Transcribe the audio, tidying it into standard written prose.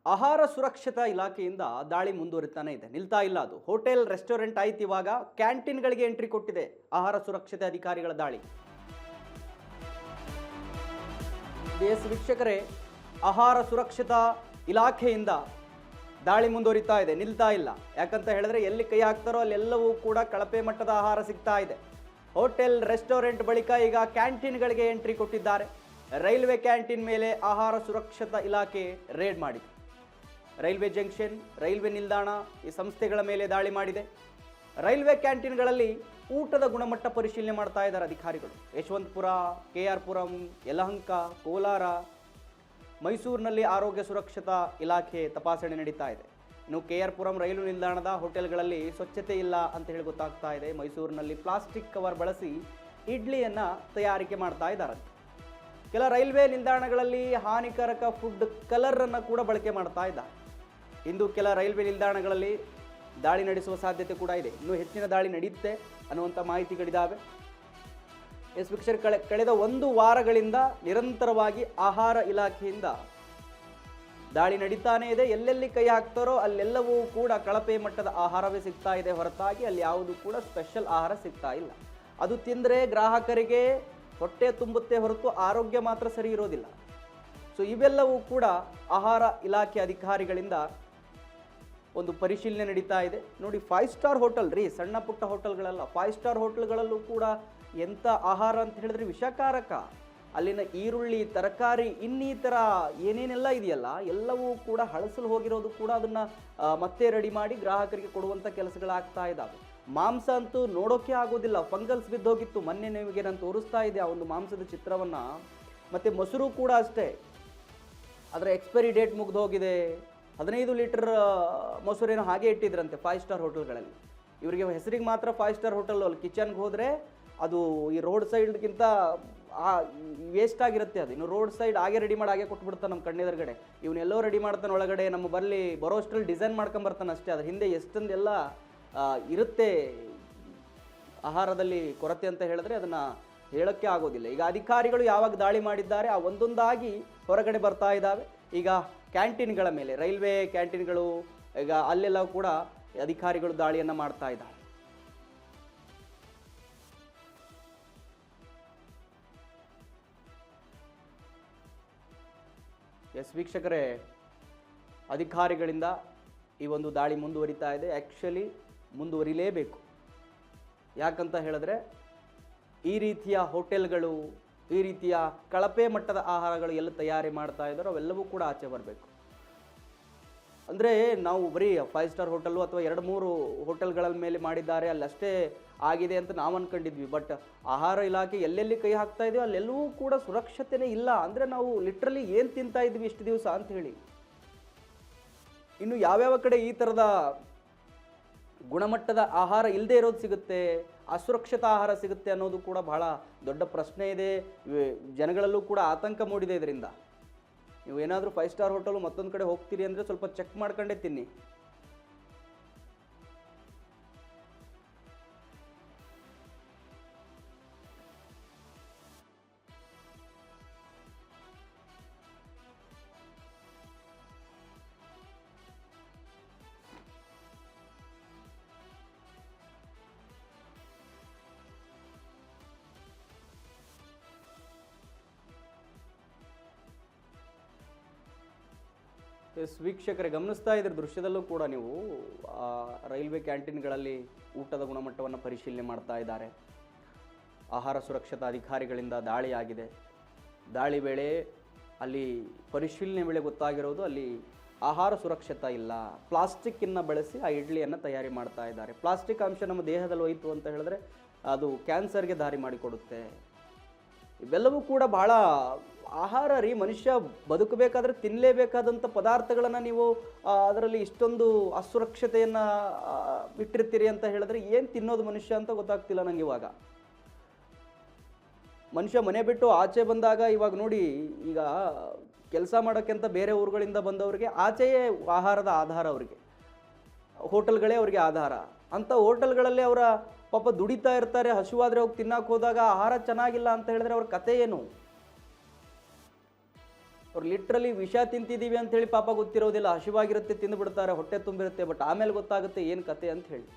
ಆಹಾರ ಸುರಕ್ಷತಾ ಇಲಾಖೆಯಿಂದ ದಾಳಿ ಮುಂದುವರಿತಾನೆ ಇದೆ, ನಿಲ್ತಾ ಇಲ್ಲ. ಅದು ಹೋಟೆಲ್ ರೆಸ್ಟೋರೆಂಟ್ ಆಯ್ತು, ಇವಾಗ ಕ್ಯಾಂಟೀನ್ಗಳಿಗೆ ಎಂಟ್ರಿ ಕೊಟ್ಟಿದೆ ಆಹಾರ ಸುರಕ್ಷತೆ ಅಧಿಕಾರಿಗಳ ದಾಳಿ. ಎಸ್ ವೀಕ್ಷಕರೇ, ಆಹಾರ ಸುರಕ್ಷತಾ ಇಲಾಖೆಯಿಂದ ದಾಳಿ ಮುಂದುವರಿತಾ ಇದೆ, ನಿಲ್ತಾ ಇಲ್ಲ. ಯಾಕಂತ ಹೇಳಿದ್ರೆ ಎಲ್ಲಿ ಕೈ ಹಾಕ್ತಾರೋ ಅಲ್ಲೆಲ್ಲವೂ ಕೂಡ ಕಳಪೆ ಮಟ್ಟದ ಆಹಾರ ಸಿಗ್ತಾ ಇದೆ. ಹೋಟೆಲ್ ರೆಸ್ಟೋರೆಂಟ್ ಬಳಿಕ ಈಗ ಕ್ಯಾಂಟೀನ್ಗಳಿಗೆ ಎಂಟ್ರಿ ಕೊಟ್ಟಿದ್ದಾರೆ. ರೈಲ್ವೆ ಕ್ಯಾಂಟೀನ್ ಮೇಲೆ ಆಹಾರ ಸುರಕ್ಷತಾ ಇಲಾಖೆ ರೇಡ್ ಮಾಡಿದೆ. ರೈಲ್ವೆ ಜಂಕ್ಷನ್, ರೈಲ್ವೆ ನಿಲ್ದಾಣ ಈ ಸಂಸ್ಥೆಗಳ ಮೇಲೆ ದಾಳಿ ಮಾಡಿದೆ. ರೈಲ್ವೆ ಕ್ಯಾಂಟೀನ್ಗಳಲ್ಲಿ ಊಟದ ಗುಣಮಟ್ಟ ಪರಿಶೀಲನೆ ಮಾಡ್ತಾ ಇದ್ದಾರೆ ಅಧಿಕಾರಿಗಳು. ಯಶವಂತಪುರ, KR ಪುರಂ, ಯಲಹಂಕ, ಕೋಲಾರ, ಮೈಸೂರಿನಲ್ಲಿ ಆರೋಗ್ಯ ಸುರಕ್ಷತಾ ಇಲಾಖೆ ತಪಾಸಣೆ ನಡೀತಾ ಇದೆ. ಇನ್ನು KR ಪುರಂ ರೈಲು ನಿಲ್ದಾಣದ ಹೋಟೆಲ್ಗಳಲ್ಲಿ ಸ್ವಚ್ಛತೆ ಇಲ್ಲ ಅಂತ ಹೇಳಿ ಗೊತ್ತಾಗ್ತಾ ಇದೆ. ಮೈಸೂರಿನಲ್ಲಿ ಪ್ಲಾಸ್ಟಿಕ್ ಕವರ್ ಬಳಸಿ ಇಡ್ಲಿಯನ್ನು ತಯಾರಿಕೆ ಮಾಡ್ತಾ ಇದ್ದಾರೆ. ಕೆಲ ರೈಲ್ವೆ ನಿಲ್ದಾಣಗಳಲ್ಲಿ ಹಾನಿಕಾರಕ ಫುಡ್ ಕಲರನ್ನು ಕೂಡ ಬಳಕೆ ಮಾಡ್ತಾ ಇದ್ದಾರೆ. ಇಂದು ಕೆಲ ರೈಲ್ವೆ ನಿಲ್ದಾಣಗಳಲ್ಲಿ ದಾಳಿ ನಡೆಸುವ ಸಾಧ್ಯತೆ ಕೂಡ ಇದೆ. ಇನ್ನೂ ಹೆಚ್ಚಿನ ದಾಳಿ ನಡೆಯುತ್ತೆ ಅನ್ನುವಂಥ ಮಾಹಿತಿಗಳಿದ್ದಾವೆ. ಎಸ್ ವೀಕ್ಷಕರೇ, ಕಳೆದ 1 ವಾರಗಳಿಂದ ನಿರಂತರವಾಗಿ ಆಹಾರ ಇಲಾಖೆಯಿಂದ ದಾಳಿ ನಡೀತಾನೇ ಇದೆ. ಎಲ್ಲೆಲ್ಲಿ ಕೈ ಹಾಕ್ತಾರೋ ಅಲ್ಲೆಲ್ಲವೂ ಕೂಡ ಕಳಪೆ ಮಟ್ಟದ ಆಹಾರವೇ ಸಿಗ್ತಾ ಇದೆ ಹೊರತಾಗಿ ಅಲ್ಲಿ ಯಾವುದು ಕೂಡ ಸ್ಪೆಷಲ್ ಆಹಾರ ಸಿಗ್ತಾ ಇಲ್ಲ. ಅದು ತಿಂದರೆ ಗ್ರಾಹಕರಿಗೆ ಹೊಟ್ಟೆ ತುಂಬುತ್ತೆ ಹೊರತು ಆರೋಗ್ಯ ಮಾತ್ರ ಸರಿ ಇರೋದಿಲ್ಲ. ಸೊ ಇವೆಲ್ಲವೂ ಕೂಡ ಆಹಾರ ಇಲಾಖೆ ಅಧಿಕಾರಿಗಳಿಂದ ಒಂದು ಪರಿಶೀಲನೆ ನಡೀತಾ ಇದೆ. ನೋಡಿ, 5 ಸ್ಟಾರ್ ಹೋಟೆಲ್ ರೀ, ಸಣ್ಣ ಪುಟ್ಟ ಹೋಟೆಲ್ಗಳಲ್ಲ, 5 ಸ್ಟಾರ್ ಹೋಟೆಲ್ಗಳಲ್ಲೂ ಕೂಡ ಎಂಥ ಆಹಾರ ಅಂತ ಹೇಳಿದ್ರೆ ವಿಷಕಾರಕ. ಅಲ್ಲಿನ ಈರುಳ್ಳಿ, ತರಕಾರಿ, ಇನ್ನಿತರ ಏನೇನೆಲ್ಲ ಇದೆಯಲ್ಲ ಎಲ್ಲವೂ ಕೂಡ ಹಳಸಲು ಹೋಗಿರೋದು ಕೂಡ ಅದನ್ನು ಮತ್ತೆ ರೆಡಿ ಮಾಡಿ ಗ್ರಾಹಕರಿಗೆ ಕೊಡುವಂಥ ಕೆಲಸಗಳಾಗ್ತಾ ಇದ್ದಾವೆ. ಮಾಂಸ ಅಂತೂ ನೋಡೋಕೆ ಆಗೋದಿಲ್ಲ, ಫಂಗಲ್ಸ್ ಬಿದ್ದೋಗಿತ್ತು. ಮೊನ್ನೆ ನಿಮಗೆ ನಾನು ತೋರಿಸ್ತಾ ಇದ್ದೆ ಆ ಒಂದು ಮಾಂಸದ ಚಿತ್ರವನ್ನು. ಮತ್ತು ಮೊಸರು ಕೂಡ ಅಷ್ಟೇ, ಅದರ ಎಕ್ಸ್ಪೈರಿ ಡೇಟ್ ಮುಗಿದು ಹೋಗಿದೆ. 15 ಲೀಟರ್ ಮೊಸರೇನೋ ಹಾಗೆ ಇಟ್ಟಿದ್ರಂತೆ 5 ಸ್ಟಾರ್ ಹೋಟೆಲ್ಗಳಲ್ಲಿ. ಇವರಿಗೆ ಹೆಸರಿಗೆ ಮಾತ್ರ 5 ಸ್ಟಾರ್ ಹೋಟೆಲ್, ಅಲ್ಲಿ ಕಿಚನ್ಗೆ ಹೋದರೆ ಅದು ಈ ರೋಡ್ ಸೈಡ್ಗಿಂತ ವೇಸ್ಟ್ ಆಗಿರುತ್ತೆ. ಅದು ಇನ್ನು ರೋಡ್ ಸೈಡ್ ಹಾಗೆ ರೆಡಿ ಮಾಡಿ ಹಾಗೆ ಕೊಟ್ಬಿಡ್ತಾನೆ ನಮ್ಮ ಕಣ್ಣೆದುರುಗಡೆ. ಇವನ್ನೆಲ್ಲೋ ರೆಡಿ ಮಾಡ್ತಾನೆ ಒಳಗಡೆ, ನಮ್ಮ ಬರೋಷ್ಟರಲ್ಲಿ ಡಿಸೈನ್ ಮಾಡ್ಕೊಂಬರ್ತಾನೆ ಅಷ್ಟೇ. ಅದ್ರ ಹಿಂದೆ ಎಷ್ಟೊಂದೆಲ್ಲ ಇರುತ್ತೆ ಆಹಾರದಲ್ಲಿ ಕೊರತೆ ಅಂತ ಹೇಳಿದ್ರೆ ಅದನ್ನು ಹೇಳೋಕ್ಕೆ ಆಗೋದಿಲ್ಲ. ಈಗ ಅಧಿಕಾರಿಗಳು ಯಾವಾಗ ದಾಳಿ ಮಾಡಿದ್ದಾರೆ ಆ ಒಂದೊಂದಾಗಿ ಹೊರಗಡೆ ಬರ್ತಾ ಇದ್ದಾವೆ. ಈಗ ಕ್ಯಾಂಟೀನ್ಗಳ ಮೇಲೆ, ರೈಲ್ವೆ ಕ್ಯಾಂಟೀನ್ಗಳು, ಈಗ ಅಲ್ಲೆಲ್ಲ ಕೂಡ ಅಧಿಕಾರಿಗಳು ದಾಳಿಯನ್ನು ಮಾಡ್ತಾ ಇದ್ದಾರೆ. ಎಸ್ ವೀಕ್ಷಕರೇ, ಅಧಿಕಾರಿಗಳಿಂದ ಈ ಒಂದು ದಾಳಿ ಮುಂದುವರಿತಾ ಇದೆ. ಆ್ಯಕ್ಚುಲಿ ಮುಂದುವರಿಲೇಬೇಕು. ಯಾಕಂತ ಹೇಳಿದ್ರೆ ಈ ರೀತಿಯ ಹೋಟೆಲ್ಗಳು, ಈ ರೀತಿಯ ಕಳಪೆ ಮಟ್ಟದ ಆಹಾರಗಳು ಎಲ್ಲ ತಯಾರಿ ಮಾಡ್ತಾ ಇದ್ದಾರೋ ಅವೆಲ್ಲವೂ ಕೂಡ ಆಚೆ ಬರಬೇಕು. ಅಂದರೆ ನಾವು ಬರೀ 5 ಸ್ಟಾರ್ ಹೋಟೆಲ್ಲು ಅಥವಾ 2-3 ಹೋಟೆಲ್ಗಳ ಮೇಲೆ ಮಾಡಿದ್ದಾರೆ, ಅಲ್ಲಷ್ಟೇ ಆಗಿದೆ ಅಂತ ನಾವು ಅಂದ್ಕೊಂಡಿದ್ವಿ. ಬಟ್ ಆಹಾರ ಇಲಾಖೆ ಎಲ್ಲೆಲ್ಲಿ ಕೈ ಹಾಕ್ತಾ ಇದೆಯೋ ಅಲ್ಲೆಲ್ಲವೂ ಕೂಡ ಸುರಕ್ಷತೆನೇ ಇಲ್ಲ. ಅಂದರೆ ನಾವು ಲಿಟ್ರಲಿ ಏನು ತಿಂತಾ ಇದ್ವಿ ಇಷ್ಟು ದಿವಸ ಅಂತ ಹೇಳಿ. ಇನ್ನು ಯಾವ್ಯಾವ ಕಡೆ ಈ ಥರದ ಗುಣಮಟ್ಟದ ಆಹಾರ ಇಲ್ಲದೆ ಇರೋದು ಸಿಗುತ್ತೆ, ಅಸುರಕ್ಷಿತ ಆಹಾರ ಸಿಗುತ್ತೆ ಅನ್ನೋದು ಕೂಡ ಬಹಳ ದೊಡ್ಡ ಪ್ರಶ್ನೆ ಇದೆ. ಜನಗಳಲ್ಲೂ ಕೂಡ ಆತಂಕ ಮೂಡಿದೆ ಇದರಿಂದ. ನೀವು ಏನಾದರೂ 5 ಸ್ಟಾರ್ ಹೋಟೆಲು ಮತ್ತೊಂದು ಕಡೆ ಹೋಗ್ತೀರಿ ಅಂದರೆ ಸ್ವಲ್ಪ ಚೆಕ್ ಮಾಡ್ಕೊಂಡೇ ತಿನ್ನಿ. ಎಸ್ ವೀಕ್ಷಕರೇ, ಗಮನಿಸ್ತಾ ಇದ್ರ ದೃಶ್ಯದಲ್ಲೂ ಕೂಡ ನೀವು ರೈಲ್ವೆ ಕ್ಯಾಂಟೀನ್ಗಳಲ್ಲಿ ಊಟದ ಗುಣಮಟ್ಟವನ್ನು ಪರಿಶೀಲನೆ ಮಾಡ್ತಾ ಇದ್ದಾರೆ. ಆಹಾರ ಸುರಕ್ಷತಾ ಅಧಿಕಾರಿಗಳಿಂದ ದಾಳಿಯಾಗಿದೆ. ದಾಳಿ ವೇಳೆ ಅಲ್ಲಿ ಪರಿಶೀಲನೆ ವೇಳೆ ಗೊತ್ತಾಗಿರೋದು ಅಲ್ಲಿ ಆಹಾರ ಸುರಕ್ಷತಾ ಇಲ್ಲ. ಪ್ಲಾಸ್ಟಿಕ್ಕನ್ನು ಬಳಸಿ ಆ ಇಡ್ಲಿಯನ್ನು ತಯಾರಿ ಮಾಡ್ತಾ ಇದ್ದಾರೆ. ಪ್ಲಾಸ್ಟಿಕ್ ಅಂಶ ನಮ್ಮ ದೇಹದಲ್ಲಿ ಹೋಯಿತು ಅಂತ ಹೇಳಿದ್ರೆ ಅದು ಕ್ಯಾನ್ಸರ್ಗೆ ದಾರಿ ಮಾಡಿಕೊಡುತ್ತೆ. ಇವೆಲ್ಲವೂ ಕೂಡ ಬಹಳ ಆಹಾರ ರೀ. ಮನುಷ್ಯ ಬದುಕಬೇಕಾದ್ರೆ ತಿನ್ನಲೇಬೇಕಾದಂಥ ಪದಾರ್ಥಗಳನ್ನು ನೀವು ಅದರಲ್ಲಿ ಇಷ್ಟೊಂದು ಅಸುರಕ್ಷತೆಯನ್ನು ಬಿಟ್ಟಿರ್ತೀರಿ ಅಂತ ಹೇಳಿದ್ರೆ ಏನು ತಿನ್ನೋದು ಮನುಷ್ಯ ಅಂತ ಗೊತ್ತಾಗ್ತಿಲ್ಲ ನನಗೆ. ಇವಾಗ ಮನುಷ್ಯ ಮನೆ ಬಿಟ್ಟು ಆಚೆ ಬಂದಾಗ, ಇವಾಗ ನೋಡಿ, ಈಗ ಕೆಲಸ ಮಾಡೋಕ್ಕೆ ಅಂತ ಬೇರೆ ಊರುಗಳಿಂದ ಬಂದವರಿಗೆ ಆಚೆಯೇ ಆಹಾರದ ಆಧಾರ, ಅವರಿಗೆ ಹೋಟೆಲ್ಗಳೇ ಅವರಿಗೆ ಆಧಾರ. ಅಂಥ ಹೋಟೆಲ್ಗಳಲ್ಲಿ ಅವರ ಪಾಪ ದುಡಿತಾ ಇರ್ತಾರೆ. ಹಸಿವಾದರೆ ಹೋಗಿ ತಿನ್ನಕ್ಕೆ ಹೋದಾಗ ಆಹಾರ ಚೆನ್ನಾಗಿಲ್ಲ ಅಂತ ಹೇಳಿದ್ರೆ ಅವ್ರ ಕತೆ ಏನು? ಅವ್ರು ಲಿಟ್ರಲಿ ವಿಷ ತಿಂತಿದ್ದೀವಿ ಅಂತ ಹೇಳಿ ಪಾಪ ಗೊತ್ತಿರೋದಿಲ್ಲ, ಹಸಿವಾಗಿರುತ್ತೆ ತಿಂದುಬಿಡ್ತಾರೆ, ಹೊಟ್ಟೆ ತುಂಬಿರುತ್ತೆ, ಬಟ್ ಆಮೇಲೆ ಗೊತ್ತಾಗುತ್ತೆ ಏನು ಕತೆ ಅಂತ ಹೇಳಿ.